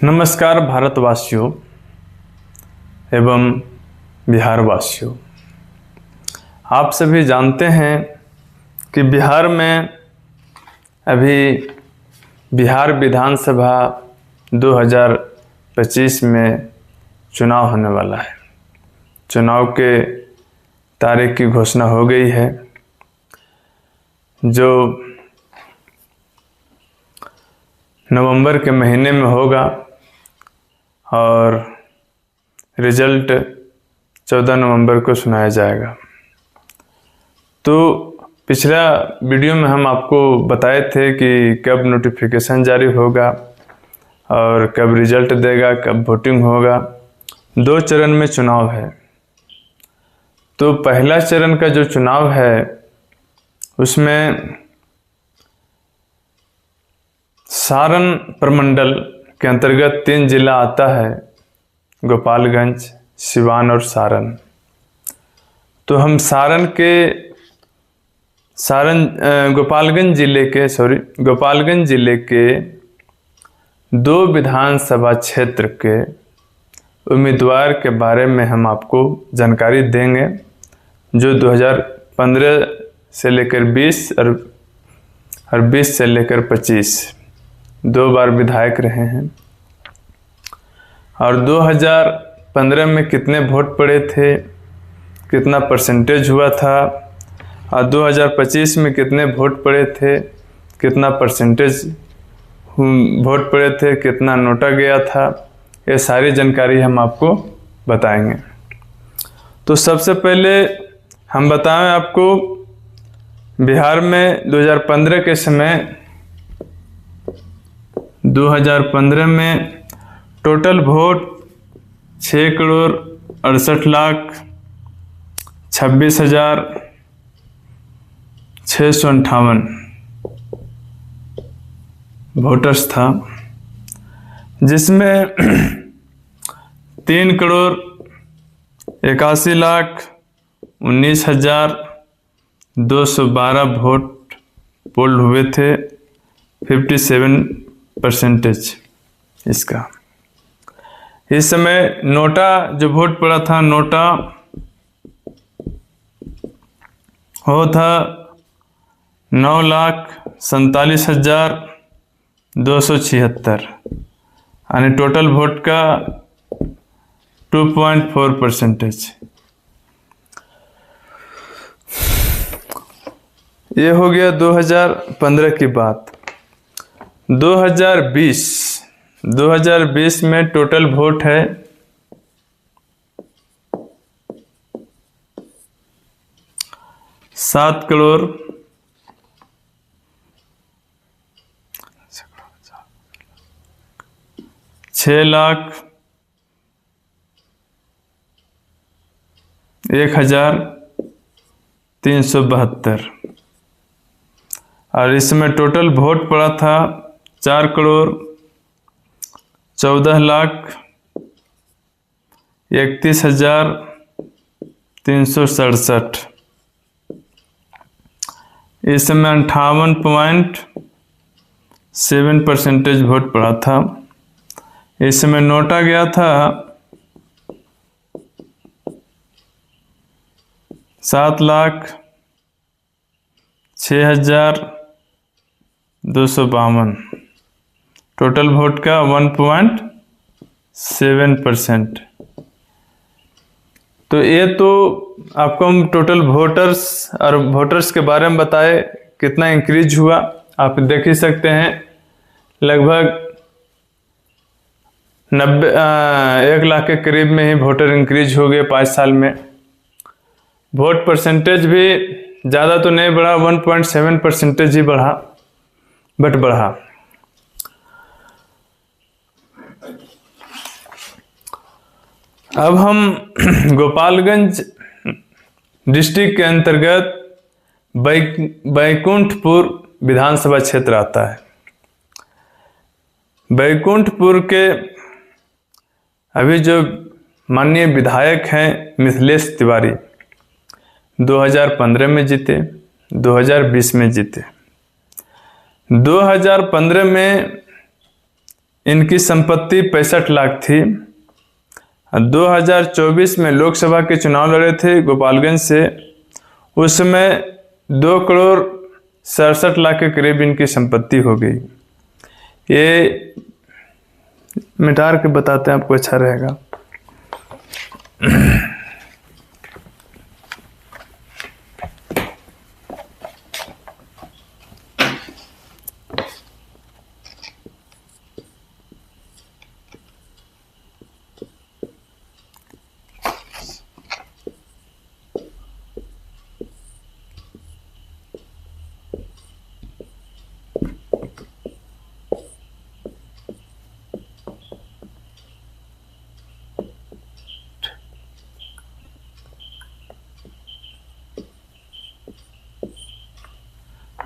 नमस्कार भारतवासियों एवं बिहारवासियों। आप सभी जानते हैं कि बिहार में अभी बिहार विधानसभा 2025 में चुनाव होने वाला है। चुनाव के तारीख की घोषणा हो गई है, जो नवंबर के महीने में होगा और रिजल्ट 14 नवंबर को सुनाया जाएगा। तो पिछला वीडियो में हम आपको बताए थे कि कब नोटिफिकेशन जारी होगा और कब रिजल्ट देगा, कब वोटिंग होगा। 2 चरण में चुनाव है। तो पहला चरण का जो चुनाव है उसमें सारण प्रमंडल के अंतर्गत 3 जिला आता है, गोपालगंज, सिवान और सारण। तो हम गोपालगंज जिले के 2 विधानसभा क्षेत्र के उम्मीदवार के बारे में हम आपको जानकारी देंगे, जो 2015 से लेकर 20 और 20 से लेकर 25 2 बार विधायक रहे हैं। और 2015 में कितने वोट पड़े थे, कितना परसेंटेज हुआ था, और 2025 में कितने वोट पड़े थे, कितना परसेंटेज वोट पड़े थे, कितना नोटा गया था, ये सारी जानकारी हम आपको बताएंगे। तो सबसे पहले हम बताएं आपको, बिहार में 2015 के समय 2015 में टोटल वोट 6,68,26,658 वोटर्स था, जिसमें 3,81,19,212 वोट पोल हुए थे, 57% इसका। इस समय नोटा जो वोट पड़ा था, नोटा हो था 9,47,276, यानी टोटल वोट का 2.4%। ये हो गया 2015 की बात। 2020 में टोटल वोट है 7,06,01,372 और इसमें टोटल वोट पड़ा था 4,14,31,367। इसमें 58.7% वोट पड़ा था। इसमें नोटा गया था 7,06,252, टोटल वोट का 1.7%। तो ये तो आपको हम टोटल वोटर्स के बारे में बताए, कितना इंक्रीज हुआ आप देख ही सकते हैं। लगभग 1 लाख के करीब में ही वोटर इंक्रीज हो गए 5 साल में। वोट परसेंटेज भी ज़्यादा तो नहीं बढ़ा, 1.7% ही बढ़ा, बट बढ़ा। अब हम गोपालगंज डिस्ट्रिक्ट के अंतर्गत बैकुंठपुर विधानसभा क्षेत्र आता है। बैकुंठपुर के अभी जो माननीय विधायक हैं मिथिलेश तिवारी, 2015 में जीते, 2020 में जीते। 2015 में इनकी संपत्ति 65 लाख थी। 2024 में लोकसभा के चुनाव लड़े थे गोपालगंज से, उस समय 2,67,00,000 के करीब इनकी संपत्ति हो गई। ये मिटार के बताते हैं आपको, अच्छा रहेगा।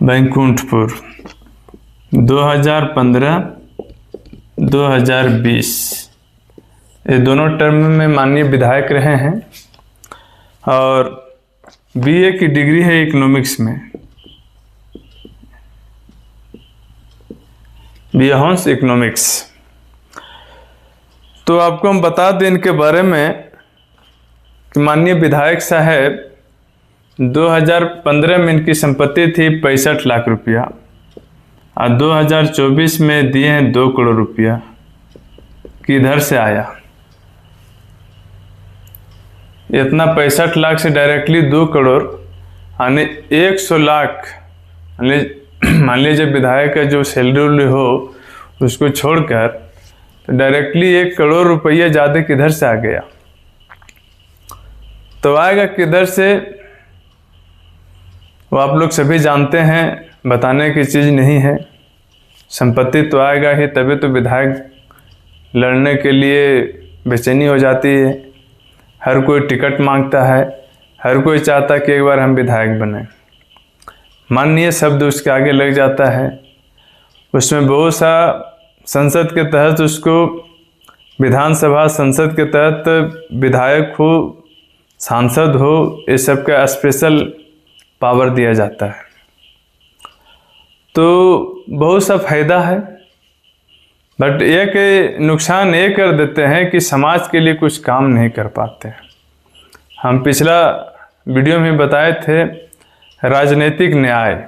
बैकुंठपुर 2015-2020 ये दोनों टर्म में माननीय विधायक रहे हैं और बीए की डिग्री है इकोनॉमिक्स में, बीए हॉन्स इकोनॉमिक्स। तो आपको हम बता दें इनके बारे में कि माननीय विधायक साहब 2015 में इनकी संपत्ति थी 65 लाख रुपया और 2024 में दिए हैं 2 करोड़ रुपया। किधर से आया इतना? 65 लाख से डायरेक्टली 2 करोड़ यानी 100 लाख। मान लीजिए विधायक का जो सैलरी हो उसको छोड़कर तो डायरेक्टली 1 करोड़ रुपया ज़्यादा किधर से आ गया? तो आएगा किधर से वो आप लोग सभी जानते हैं, बताने की चीज़ नहीं है। संपत्ति तो आएगा ही, तभी तो विधायक लड़ने के लिए बेचैनी हो जाती है। हर कोई टिकट मांगता है, हर कोई चाहता है कि एक बार हम विधायक बने। माननीय शब्द उसके आगे लग जाता है, उसमें बहुत सा संसद के तहत उसको विधानसभा संसद के तहत विधायक हो, सांसद हो, ये सब का स्पेशल पावर दिया जाता है। तो बहुत सा फायदा है, बट एक नुकसान ये कर देते हैं कि समाज के लिए कुछ काम नहीं कर पाते। हम पिछला वीडियो में बताए थे राजनीतिक न्याय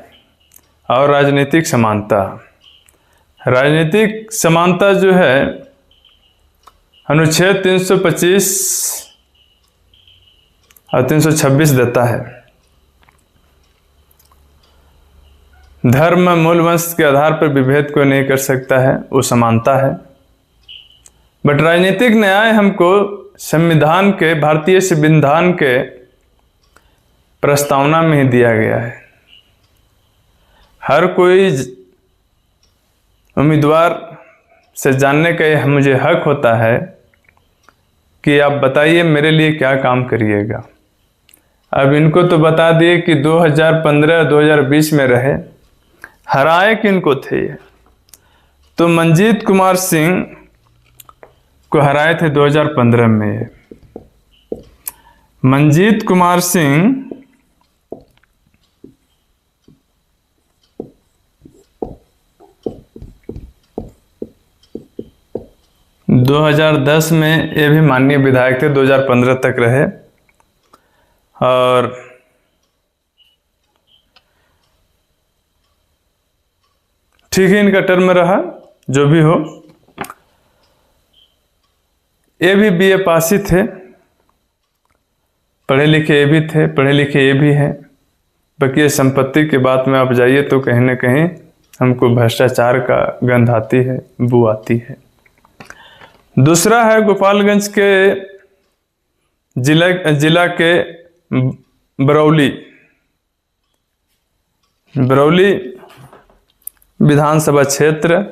और राजनीतिक समानता। राजनीतिक समानता जो है अनुच्छेद 325 और 326 देता है। धर्म मूल वंश के आधार पर विभेद कोई नहीं कर सकता है, वो समानता है। बट राजनीतिक न्याय हमको संविधान के, भारतीय संविधान के प्रस्तावना में ही दिया गया है। हर कोई उम्मीदवार से जानने का यह मुझे हक होता है कि आप बताइए मेरे लिए क्या काम करिएगा। अब इनको तो बता दिए कि 2015-2020 में रहे, हराए किनको थे? तो मंजीत कुमार सिंह को हराए थे 2015 में। मंजीत कुमार सिंह 2010 में, ये भी माननीय विधायक थे, 2015 तक रहे। और ठीक है, इनका टर्म रहा, जो भी हो। ये भी बीए पास ही थे, पढ़े लिखे ये भी थे, पढ़े लिखे ये भी हैं। बाकी ये संपत्ति की बात में आप जाइए तो कहीं ना कहीं हमको भ्रष्टाचार का गंध आती है, बू आती है। दूसरा है गोपालगंज के जिला के बरौली विधानसभा क्षेत्र।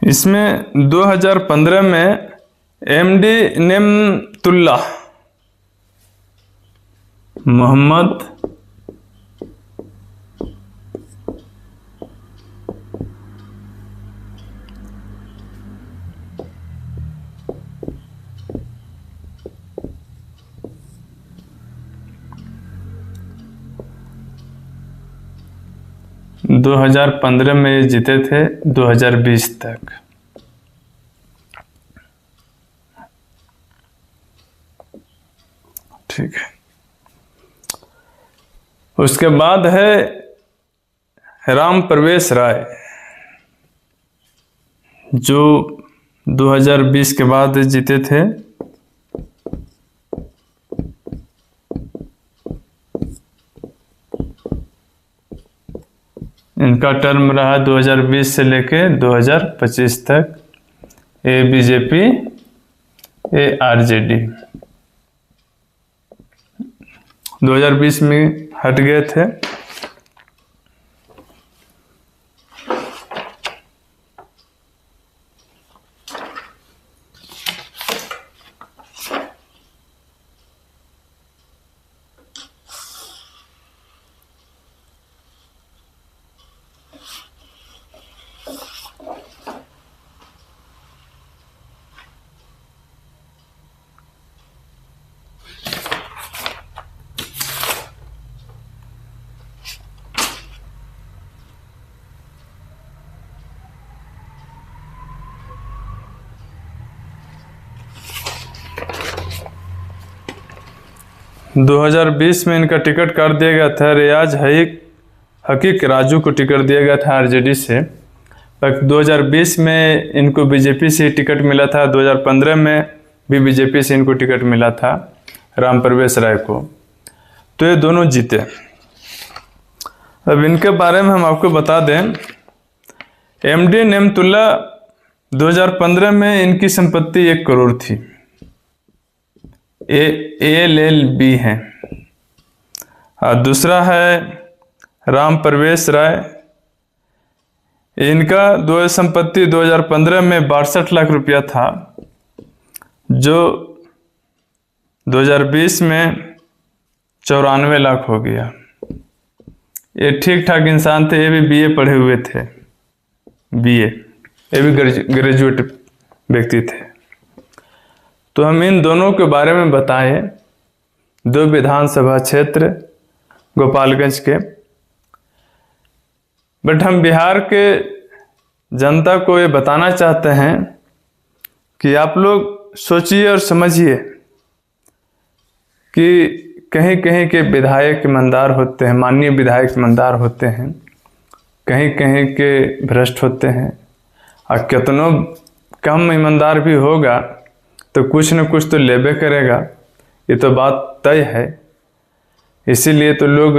इसमें 2015 में एमडी नेमतुल्लाह मोहम्मद दो 2015 में ये जीते थे 2020 तक। ठीक है, उसके बाद है राम प्रवेश राय, जो 2020 के बाद जीते थे। इनका टर्म रहा 2020 से लेके 2025 तक। ए बीजेपी ए आरजेडी। 2020 में हट गए थे। दो 2020 में इनका टिकट काट दिया गया था। रियाज हकीक राजू को टिकट दिया गया था आरजेडी से। 2020 में इनको बीजेपी से टिकट मिला था। 2015 में भी बीजेपी से इनको टिकट मिला था राम प्रवेश राय को। तो ये दोनों जीते। अब इनके बारे में हम आपको बता दें, एमडी नेमतुल्ला 2015 में इनकी संपत्ति 1 करोड़ थी। ALLB है। और दूसरा है राम प्रवेश राय। इनका संपत्ति 2015 में 62 लाख रुपया था, जो 2020 में 94 लाख हो गया। ये ठीक ठाक इंसान थे। ये भी BA पढ़े हुए थे, BA। ये भी ग्रेजुएट व्यक्ति थे। तो हम इन दोनों के बारे में बताएं। 2 विधानसभा क्षेत्र गोपालगंज के। बट हम बिहार के जनता को ये बताना चाहते हैं कि आप लोग सोचिए और समझिए कि कहीं कहीं के विधायक ईमानदार होते हैं, माननीय विधायक ईमानदार होते हैं, कहीं कहीं के भ्रष्ट होते हैं, और कितनों कम ईमानदार भी होगा तो कुछ न कुछ तो लेबे करेगा। ये तो बात तय है। इसीलिए तो लोग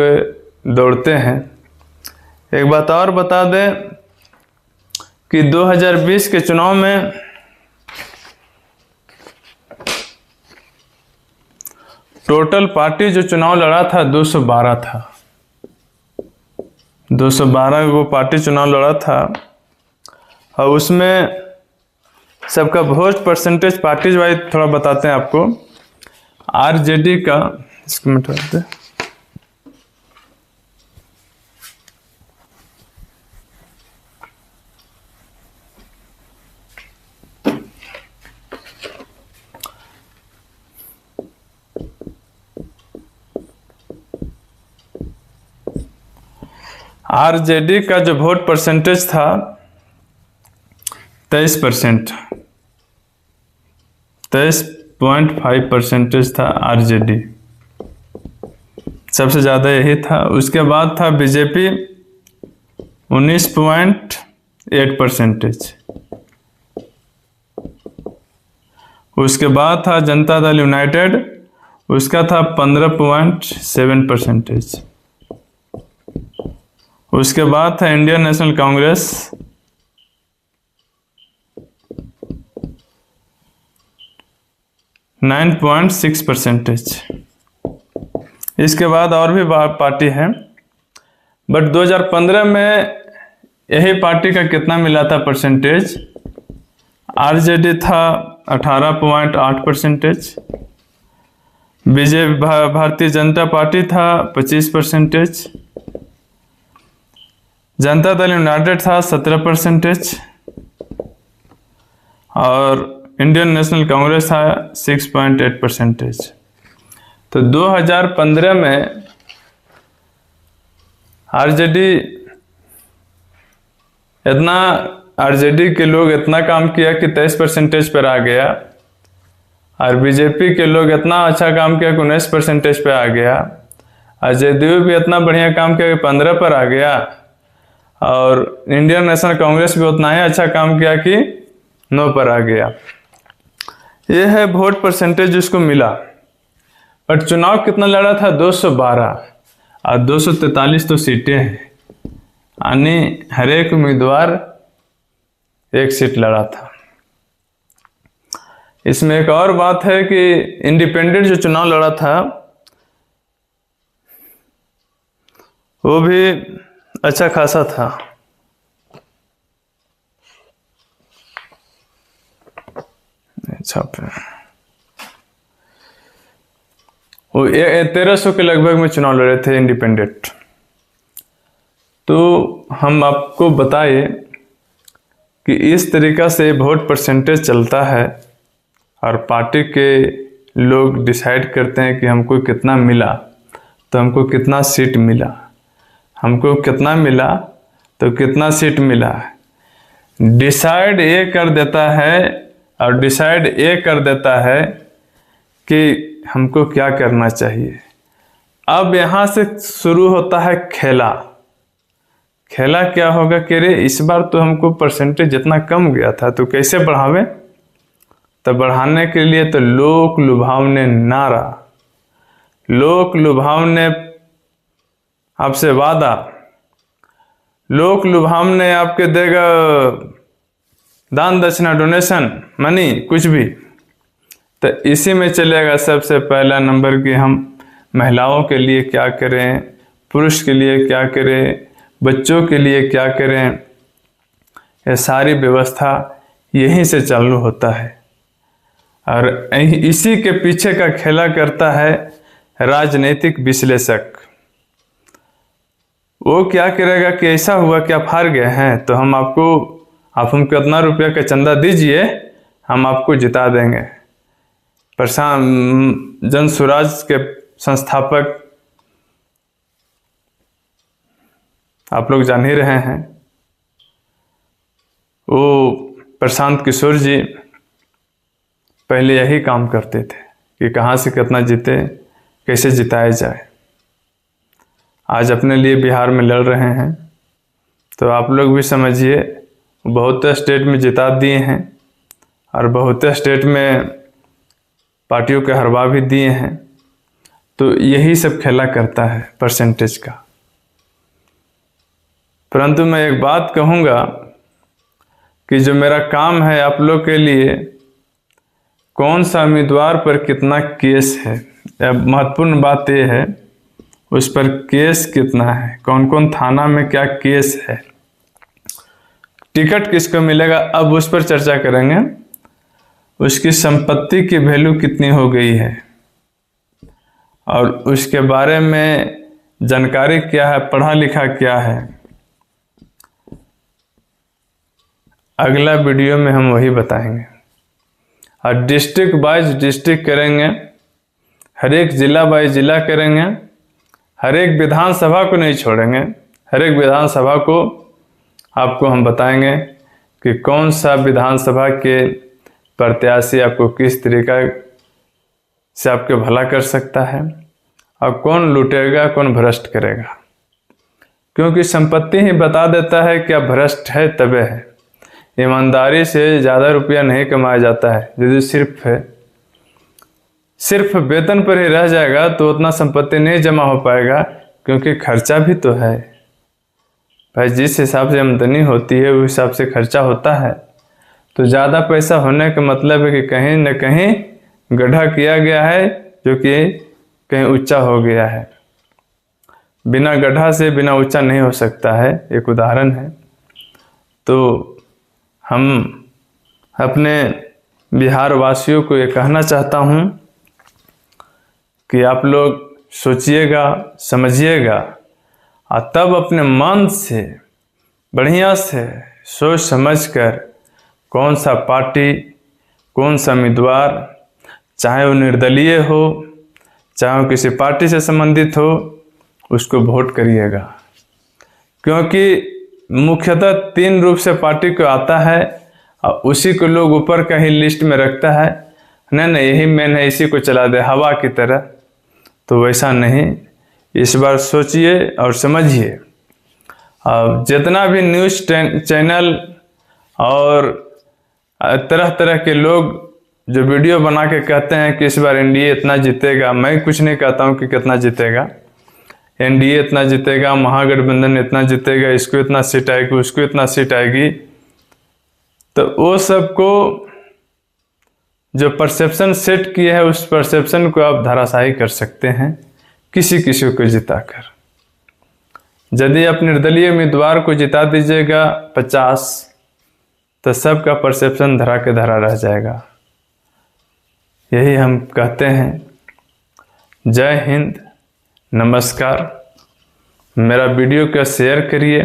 दौड़ते हैं। एक बात और बता दें कि 2020 के चुनाव में टोटल पार्टी जो चुनाव लड़ा था 212 था। 212 को पार्टी चुनाव लड़ा था। और उसमें सबका वोट परसेंटेज पार्टीज वाइज थोड़ा बताते हैं आपको। आरजेडी का, इसको मिटाते हैं, आरजेडी का जो वोट परसेंटेज था 23%, 23.5% था आरजेडी। सबसे ज़्यादा यही था। उसके बाद था बीजेपी 19.8%। उसके बाद था जनता दल यूनाइटेड, उसका था 15.7%। उसके बाद था इंडियन नेशनल कांग्रेस, 9.6%। इसके बाद और भी पार्टी है। बट 2015 में यही पार्टी का कितना मिला था परसेंटेज, आरजेडी था 18.8%, भारतीय जनता पार्टी था 25%, जनता दल यूनाइटेड था 17%, और इंडियन नेशनल कांग्रेस था 6.8%। तो 2015 में आरजेडी के लोग इतना काम किया कि 23% पर आ गया, और बीजेपी के लोग इतना अच्छा काम किया कि 19% पे आ गया, और जदयू भी इतना बढ़िया काम किया कि 15 पर आ गया, और इंडियन नेशनल कांग्रेस भी उतना ही अच्छा काम किया कि 9 पर आ गया। यह है वोट परसेंटेज जिसको मिला। पर चुनाव कितना लड़ा था? 212, और 243 तो सीटें हैं, यानी हर एक उम्मीदवार एक सीट लड़ा था। इसमें एक और बात है कि इंडिपेंडेंट जो चुनाव लड़ा था वो भी अच्छा खासा था। वो 1300 के लगभग में चुनाव लड़े थे इंडिपेंडेंट। तो हम आपको बताए कि इस तरीका से वोट परसेंटेज चलता है, और पार्टी के लोग डिसाइड करते हैं कि हमको कितना मिला तो हमको कितना सीट मिला, हमको कितना मिला तो कितना सीट मिला। डिसाइड ये कर देता है, और डिसाइड ये कर देता है कि हमको क्या करना चाहिए। अब यहाँ से शुरू होता है खेला। खेला क्या होगा कि रे इस बार तो हमको परसेंटेज जितना कम गया था तो कैसे बढ़ावे। तो बढ़ाने के लिए तो लोक लुभावने नारा, लोक लुभावने आपसे वादा, लोक लुभावने आपके देगा दान दक्षिणा, डोनेशन, मनी, कुछ भी। तो इसी में चलेगा। सबसे पहला नंबर कि हम महिलाओं के लिए क्या करें, पुरुष के लिए क्या करें, बच्चों के लिए क्या करें, ये सारी व्यवस्था यहीं से चालू होता है। और इसी के पीछे का खेला करता है राजनीतिक विश्लेषक। वो क्या करेगा कि ऐसा हुआ कि आप हार गए हैं तो आप हमको इतना रुपया का चंदा दीजिए, हम आपको जिता देंगे। प्रशांत जन स्वराज के संस्थापक आप लोग जान ही रहे हैं, वो प्रशांत किशोर जी पहले यही काम करते थे कि कहाँ से कितना जीते, कैसे जिताया जाए। आज अपने लिए बिहार में लड़ रहे हैं, तो आप लोग भी समझिए बहुत स्टेट में जिता दिए हैं, और बहुत स्टेट में पार्टियों के हरवा भी दिए हैं। तो यही सब खेला करता है परसेंटेज का। परंतु मैं एक बात कहूँगा कि जो मेरा काम है आप लोग के लिए, कौन सा उम्मीदवार पर कितना केस है, महत्वपूर्ण बात यह है उस पर केस कितना है, कौन कौन थाना में क्या केस है, टिकट किसको मिलेगा, अब उस पर चर्चा करेंगे। उसकी संपत्ति की वैल्यू कितनी हो गई है और उसके बारे में जानकारी क्या है, पढ़ा लिखा क्या है। अगला वीडियो में हम वही बताएंगे। और डिस्ट्रिक्ट वाइज डिस्ट्रिक्ट करेंगे, हर एक जिला वाइज जिला करेंगे, हर एक विधानसभा को नहीं छोड़ेंगे। हर एक विधानसभा को आपको हम बताएंगे कि कौन सा विधानसभा के प्रत्याशी आपको किस तरीका से आपके भला कर सकता है, और कौन लूटेगा कौन भ्रष्ट करेगा। क्योंकि संपत्ति ही बता देता है कि आप भ्रष्ट है तबे है। ईमानदारी से ज़्यादा रुपया नहीं कमाया जाता है। यदि सिर्फ वेतन पर ही रह जाएगा तो उतना संपत्ति नहीं जमा हो पाएगा, क्योंकि खर्चा भी तो है भाई। जिस हिसाब से आमदनी होती है उस हिसाब से खर्चा होता है। तो ज़्यादा पैसा होने का मतलब है कि कहीं न कहीं गड्ढा किया गया है जो कि कहीं ऊंचा हो गया है। बिना गड्ढा से बिना ऊंचा नहीं हो सकता है, एक उदाहरण है। तो हम अपने बिहार वासियों को ये कहना चाहता हूँ कि आप लोग सोचिएगा, समझिएगा और तब अपने मन से बढ़िया से सोच समझकर कौन सा पार्टी, कौन सा उम्मीदवार, चाहे वो निर्दलीय हो, चाहे वो किसी पार्टी से संबंधित हो, उसको वोट करिएगा। क्योंकि मुख्यतः 3 रूप से पार्टी को आता है और उसी को लोग ऊपर का ही लिस्ट में रखता है, नहीं यही मेन है, इसी को चला दे हवा की तरह। तो वैसा नहीं, इस बार सोचिए और समझिए। अब जितना भी न्यूज़ चैनल और तरह तरह के लोग जो वीडियो बना के कहते हैं कि इस बार एनडीए इतना जीतेगा, मैं कुछ नहीं कहता हूँ कि कितना जीतेगा। एनडीए इतना जीतेगा, महागठबंधन इतना जीतेगा, इसको इतना सीट आएगी, उसको इतना सीट आएगी, तो वो सबको जो परसेप्शन सेट किया है उस परसेप्शन को आप धराशायी कर सकते हैं किसी किसी को जिताकर। यदि आप निर्दलीय उम्मीदवार को जिता दीजिएगा 50, तो सबका परसेप्शन धरा के धरा रह जाएगा। यही हम कहते हैं। जय हिंद, नमस्कार। मेरा वीडियो को शेयर करिए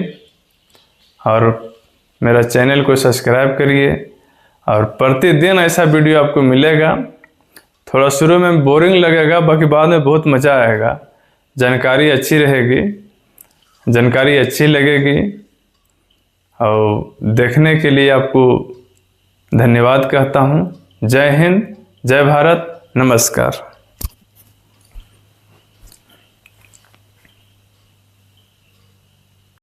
और मेरा चैनल को सब्सक्राइब करिए और प्रतिदिन ऐसा वीडियो आपको मिलेगा। थोड़ा शुरू में बोरिंग लगेगा, बाकी बाद में बहुत मज़ा आएगा। जानकारी अच्छी रहेगी, जानकारी अच्छी लगेगी और देखने के लिए आपको धन्यवाद कहता हूँ। जय हिंद, जय भारत, नमस्कार।